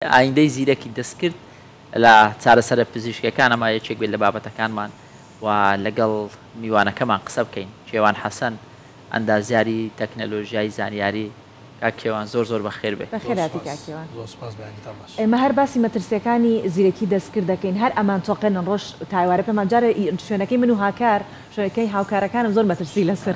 ئایندەی زیرەکی دەستکرد لە چارەسەرە پزیشکەکان ئەمە یەکێک بێت لە بابەتەکانمان و لەگەڵ میوانەکەمان قسە بکەین. کێوان حەسەن ئەندازیاری تەکنەلۆژیای زانیاری کاکێوان زۆر بەخێر بێت. بەخێراتی کاکێوان. ئێمە هەر باسی مەترسیەکانی زیرەکی دەستکرد دەکەین، هەر ئەمان تۆقێنن ڕۆژ تایوارە پێمان جارە شوێنەکەی من و هاکار شوێنەکەی هاوکارەکانم زۆر مەترسی لەسەر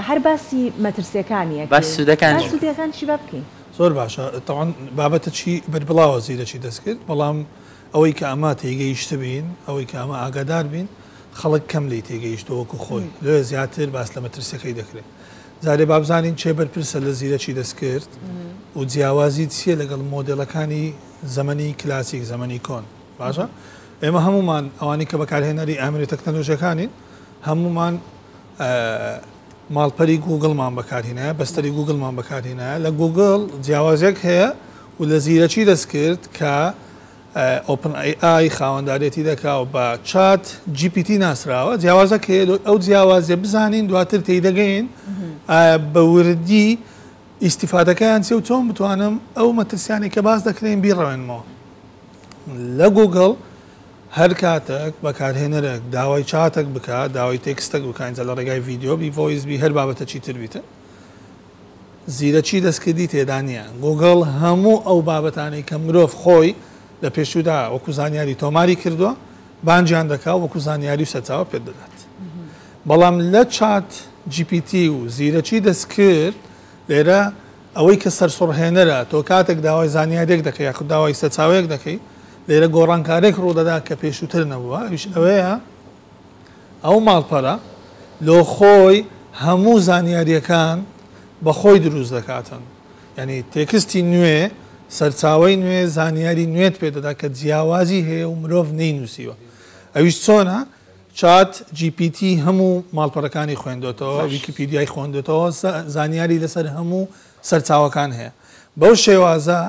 هەر باسی مەترسیەکانیە باس سوودەکان چی با بکەین؟ زۆر باشە تاوان بابەتە چی بەربڵاوە زیرەکی دەستکرد، بەڵام ئەوەی کە ئەمە تێگەیشتە بین، ئەوەی کە ئەمە ئاگادار بین، خەڵک کەم لی تێگەیشتەوەکو خۆی لێ زیاتر باس لە مەترسیەکەی دەکرێت. زارێ بابزانین چێ بەرپرسە لە زیرەکی دەستکرد و جیاوازی چیە لەگەڵ مۆدێڵەکانی زەمەنی کلاسیک زەمەنی کۆن. باشە ئێمە هەمومان ئەوانی کە بەکارهێنەری ئامری تەکنەلۆژیەکانین هەمومان ماڵپەری گوگڵمان بەکارهێنایە، بەستەری گوگڵمان بەکارهێنایە. لە گوگڵ جیاوازێک هەیە و لە زیرەکی دەستکرد کە OpenAI خاوەندارێتی دەکا و بە چات GPT ناسراوە جیاوازەک هەیە ئەو جیاوازێ بزانین دواتر تێدەگەین بە وردی ئیسیفادەکەیان چێ و چۆن بتوانم ئەو مەترسیانی کە باز دەکرێن بیڕەوێنمەوە. لە گوگڵ هەر کاتێک بەکارهێنەرێک داوای چاتێک بکات، داوای تێکستێک بکەینجا لە ڕێگای ڤیددیۆ بی ڤۆیسبی هەر بابەتە چیتر بیتە زیرەکی دەستکردی تێدا نییە. گوگڵ هەموو ئەو بابەتانەی کە مرۆڤ خۆی لە پێشودا وەکو زانیاری تۆماری کردووە بانجیان دەکا وەکو زانیاری و سەرچاوە پێ دەدات. بەڵام لە چات GPT و زیرەکی دەستکرد لێرە ئەوەی کە سەرسوڕهێنەرە تۆ کاتێک داوای زانیارێک دەکەی یاخود داوای سەرچاوەیەک دەکەی لێرە گۆڕانکارێک ڕوودەدا کە پێشووتر نەبووە ئەویش ئەوەیە ئەو ماڵپەرە لۆ خۆی هەموو زانیاریەکان بە خۆی دروست دەکاتن. یعنی تێکستی نوێ سەرچاوی نوێ زانیاری نوێت پێدەدا کە جیاوازی هەیە و مرۆڤ نەینووسیوە. ئەویش چۆنە چات GPT هەموو ماڵپەرەکانی خوێندۆتەوە ویکیپیدیای خوێندێتەوە زانیاری لەسەر هەموو سەرچاوەکان هەیە. بەو شێوازە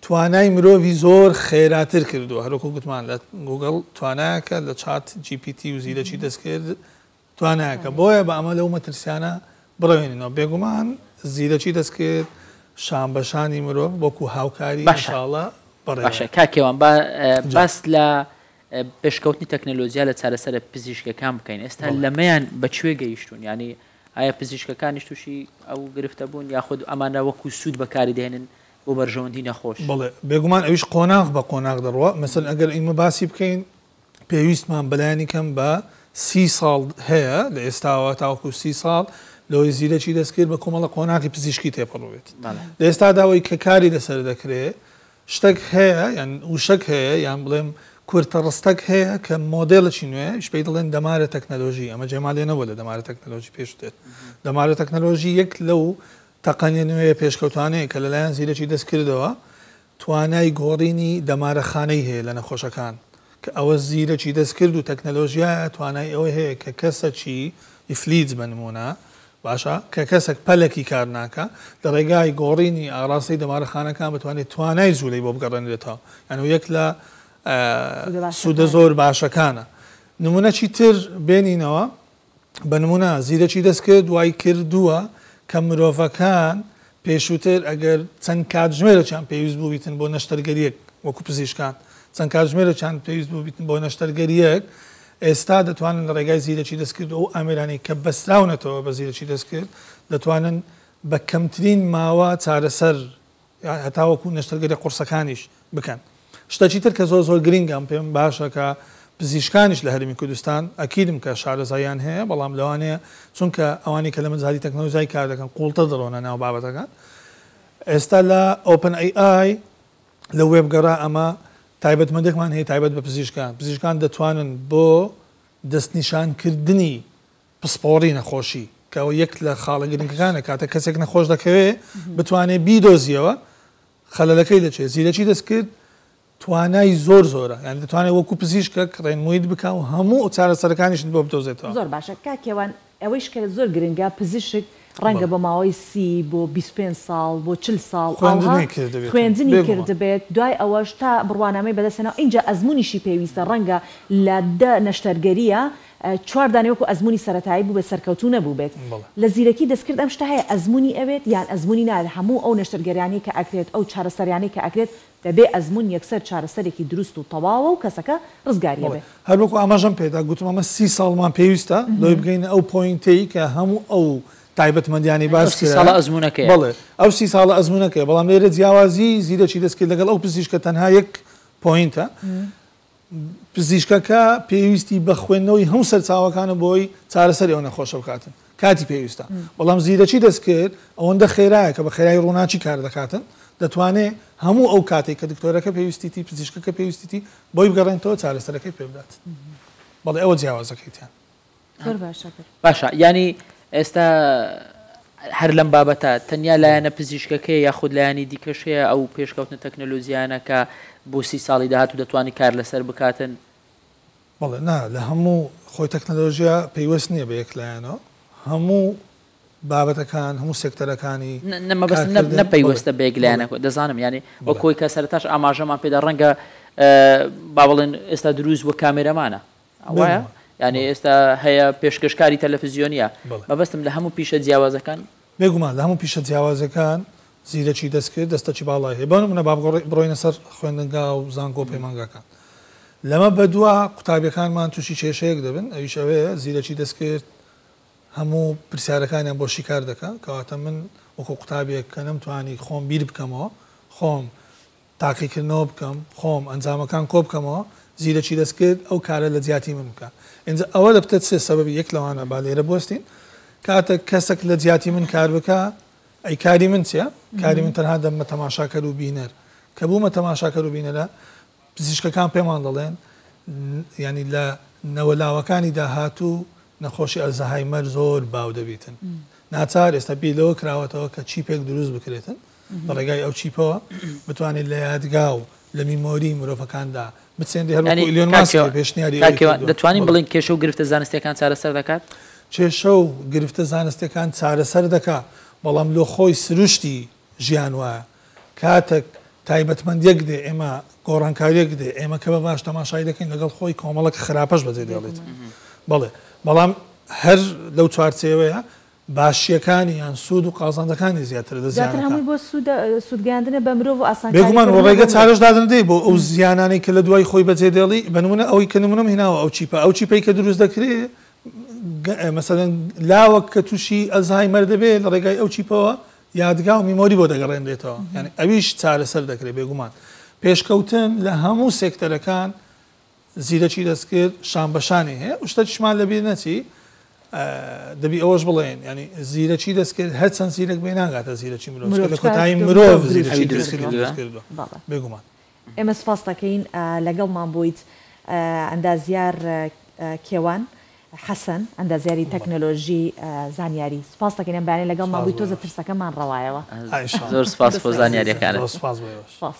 توانای مرۆڤی زۆر خێراتر کردووە. هەروەکو گوتمان لە گوگڵ توانایەکە لە چات GPT و زیرەکی دەستکرد توانایەکە بۆیە بە ئەمە لەو مەترسیانە بڕێنینەوە. بێگومان زیرەکی دەستکرد شانبەشانی مرۆڤ وەکو هاوکاری ئینشاڵڵا باشە. کاکێوان باس لە پێشکەوتنی تەکنەلۆژیا لە چارەسەرە پزیشکەکان بکەین. ئێستا لەمەیان بەکوێ گەیشتون؟ ینی ئایا پزیشکەکانیش تووشی ئەو گرفتە بوون یاخود ئەمانە وەکو سوود بەکاری دێنن بۆ بەرژەوەندی نەخۆش؟ بڵێ بێگومان ئەویش قۆناغ بە قۆناغ دەڕوە. مەسەن ئەگەر ئیمە باسی بکەین پێویستمان بەلایانی کەم بە 30 ساڵ هەیە لە ئێستاوە تاوەکو 30 ساڵ لەوەی زیرەکی دەستکرد بە کۆمەڵە قۆناغی پزیشکی تێپەڕوێت. لە ئێستا داوای کە کاری لەسەر دەکرێت شتێک هەیە یان وشک هەیە یان بڵێم کورتە ڕستەک هەیە کە مۆدێڵێکی نوێ پێی دەڵێن دەمارە تەکنەلۆژی. ئەمە جێمالێنەوە لە دەمارە تەکنەلۆژی پێشتێت. دەمارە تەکنەلۆژی یەک لەو تەقەنیە نوێ پێشکەوتانەیە کە لەلایەن زیرەکی دەستکردەوە توانای گۆڕینی دەمارەخانەی هەیە لە نەخۆشەکان کە ئەوە زیرەکی دەستکرد و تەکنەلۆژیایە توانای ئەوە هەیە کە کەسەکی ئیفلیت بنمونە باشە کە کەسێک پەلێکی کار ناکە لە ڕێگای گۆڕینی ئاڕاستی دەمارەخانەکان بتوانێت توانای زوولەی بۆ بگەڕێنرێتەوە. یعنی یەک لە سوودە زۆر باشەکانە. نمونەکی تر بێنینەوە بە نمونە زیرەکی دەستکرد دوای کردووە کە مرۆڤەکان پێشووتر ئەگەر چەند کاتژمێرەیان پێویست بوو بیتن بۆ نەشتەرگەریەک وەکو پزیشکان چەند کاتژمێرەیان پێویست بوو بیتن بۆ نەشتەرگەریەک ئێستا دەتوانن لە ڕێگای زیرەکی دەستکرد و ئامێرانی کە بەستراونەتەوە بە زیرەکی دەستکرد دەتوانن بە کەمترین ماوە چارەسەر هەتاوەکو نەشتەرگەری قورسەکانیش بکەن. شتێکی تر کە زۆر گرنگم پێم باشە کە پزیشکانیش لە هەرمی کوردستان ئەکیدم کە شارەزاییان هەیە بەڵام لەوانەیە چونکە ئەوانی کە لە مەزاری تەکنەلۆژیای کار دەکەن قوڵتە دەڕۆنە ناو بابەتەکان. ئێستا لە OpenAI لە وێبگەڕا ئەمە تایبەتمەندێکمان هەیە تایبەت بە پزیشکان دەتوانن بۆ دەستنیشانکردنی پسپۆڕی نەخۆشی کە ئەوە یەک لە خاڵە گرنگەکانە کاتە کەسێک نەخۆش دەکەوێت بتوانێت بیدۆزیەوە خەلەلەکەی دەچێت. زیرەکی دەستکرد توانای زۆرە یعنی دەتوانێت وەکو پزیشکێک ڕێنمویت بکە و هەموو چارەسەرەکانیش بۆ بدۆزێتەوە. زۆر باشە کاکێوان ئەوەیش کە زۆر گرنگە پزیشک ڕەنگە بە ماوەی 30 بۆ 25 ساڵ بۆ 40 ساڵ خوێندنی کردبێت دوای ئەوەش تا بڕوانامەی بەدەستێنەوە اینجا ئەزمونیشی پێویستە ڕەنگە لە نەشتەرگەریە چوار دانەوەکو ئەزمموی سەرەتایی بوو بە سەرکەوتو نەبوو بێت لە زیرەکی دەستکرد ئەم شتە هەیە ئەزمموی ئەوێت یان ئەزمموی نال هەموو ئەو نەشتەرگەرانی کە ئەکرێت ئەو چارەسەریانی کە ئەکرێت دەبێ ئەزممون یەکسەر چارەسەرێکی دروست و تەواوە و کەسەکە ڕزگاریە بێت هەروەکو ئاماژەم پێدا گوتم ئەمە 30 ساڵمان پێویستە لۆی بگەینە ئەو پۆینتەی کە هەموو ئەو تایبەتمەندیانی باس ساڵە ئەزمونەکەی بڵێ ئەو 30 ساڵە ئەزمونەکەی بەڵام لێرە جیاوازی زیرەکی دەستکرد لەگەڵ ئەو پزیشکە تەنها یەک پۆینتە پزیشکەکە پێویستی بە خوێندنەوەی هەموو سەرچاوەکانە بۆی چارەسەری ئەو نەخۆشە بکاتن کاتی پێویستە بەڵام زیرەکی دەستکرد ئەوەندە خێرایە کە بە خێرایی ڕووناچی کار دەکاتن دەتوانێت هەموو ئەو کاتێک کە دکتۆرەکە پێویستیتی پزیشکەکە پێویستیتی بۆی بگەڕێنەوە چارەسەرەکەی پێ بدات بەڵێ ئەوە جیاوازەکەیتیان باشە ینی ئێستا هەر لەم بابەتە تەنیا لایەنە پزیشکەکە یاخود لایانی دیکەشەیە ئەو پێشکەوتنە تەکنەلۆژیانە کە بۆ 30 ساڵی داهات و دەتوانانی کار لەسەر بکاتن بەڵێ نا لە هەموو خۆی تەکنەلۆژیا پەیوەست نییە بە یەکلایەنەوە هەموو بابەتەکان هەموو سێکتەرەکانی نەپەیوەستە بێگلایەنە دەزانم ینی وە کۆی کە سەرتاش ئاماژەمان پێدا ڕەنگە با بڵێن ئێستا دروست بۆ کامێرەمانە وایە ینی ئێستا هەیە پێشکەشکاری تەلەڤیزیۆنیە مەبەستم لە هەموو پیشە جیاوازەکان بێگومان لە هەموو پیشە جیاوازەکان زیرەکی دەستکرد دەستەکی باڵای هەیە بەن منە با بڕۆینە سەر خوێندنگا و زانکۆ پەیمانگاکان لەمە بەدووە قوتابیەکانمان تووشی کێشەیەک دەبن ئەویش ئەوەیە زیرەکی دەستکرد هەموو پرسیارەکانیان بۆ شیکار دەکات کەواتە من وەکو قوتابێک کە نەمتوانی خۆم بیر بکەمەوە خۆم تاقیکردنەوە بکەم خۆم ئەنجامەکان کۆ بکەمەوە زیرەکی دەستکرد ئەو کارە لە جیاتی من بکە ئینجا ئەوە دەبتە سێ سەبەبی یەک لەوانە با لێرە بۆستین کاتە کەسێک لە جیاتی من کار بکە ئەی کاری من چیە کاری من تەنها دەممە تەماشاکەر و بینەر کە بوومە تەماشاکەر و بینەرە پزیشکەکان پێمان دەڵێن ینی لە نەوەلاوەکانی داهاتوو نەخۆشی ئەلزەهایمەر زۆر باو دەبیتن ناچار ئێستا بیلەوە کراوەتەوە کە چیپێک دروست بکرێتن بە ڕێگای ئەو چیپەوە بتوانێت لە یادگا و لە میمۆری مرۆڤەکاندا بچێندی هەرلیۆن پێشنیاری دەتوانین بڵین کێشە و گرفتە زانستیەکان چارەسەر دەکات کێشە و گرفتە زانستیەکان چارەسەر دەکات بەڵام لۆ خۆی سروشتی ژیان وایە کاتێک تایبەتمەندیەک دێ ئێمە گۆڕانکاریەک دێ ئێمە کە بە باش تەماشای دەکەین لەگەڵ خۆی کۆمەڵک خراپەش بەجێ دێڵێت بەڵێ بەڵام هەر لەو چوارچێوەیە باشیەکانی یان سوود و قازاندەکانی زیاتر دەزیانەکان بۆ سوودگەاندنە بە مرۆڤ و ئاسان بێگومان ڕێگە چارەش دادەندەی بۆ ئەو زیانانەی کە لە دوای خۆی بەجێ دێڵی بنمونە ئەوەی کە نمونەم هێناوە ئەو چیپەی کە دروست دەکرێت مەسەلەن لاوە کە تووشی ئەلزایمەر دەبێت لە ڕێگای ئەو چیپەوە یادگا و میمۆری بۆ دەگەڕێنرێتەوە یعنی ئەویش چارەسەر دەکرێت بێگومان پێشکەوتن لە هەموو سێکتەرەکان زیرەکی دەستکرد شان بەشانی هەیە شتەشمان لەبیر نەچی دەبی ئەوەش بڵێن ینی زیرەکی دەستکرد هەر چەند زیرەک بێ ناگاتە زیرەکی مرۆڤ لە کۆتایی مرۆڤ زیرەکی دەستکردووە بێگومان ئێمە سپاس دەکەین لەگەڵمان بوویت ئەندازیار کێوان حەسەن ئەندازیاری تەکنەلۆژی زانیاری سپاس دەکەین ئەم بەیانەی لەگەڵمان بوویت تۆزە ترسەکەمان ڕەوایەوە زۆر سپاس بۆ زانیاریەکانت سپاس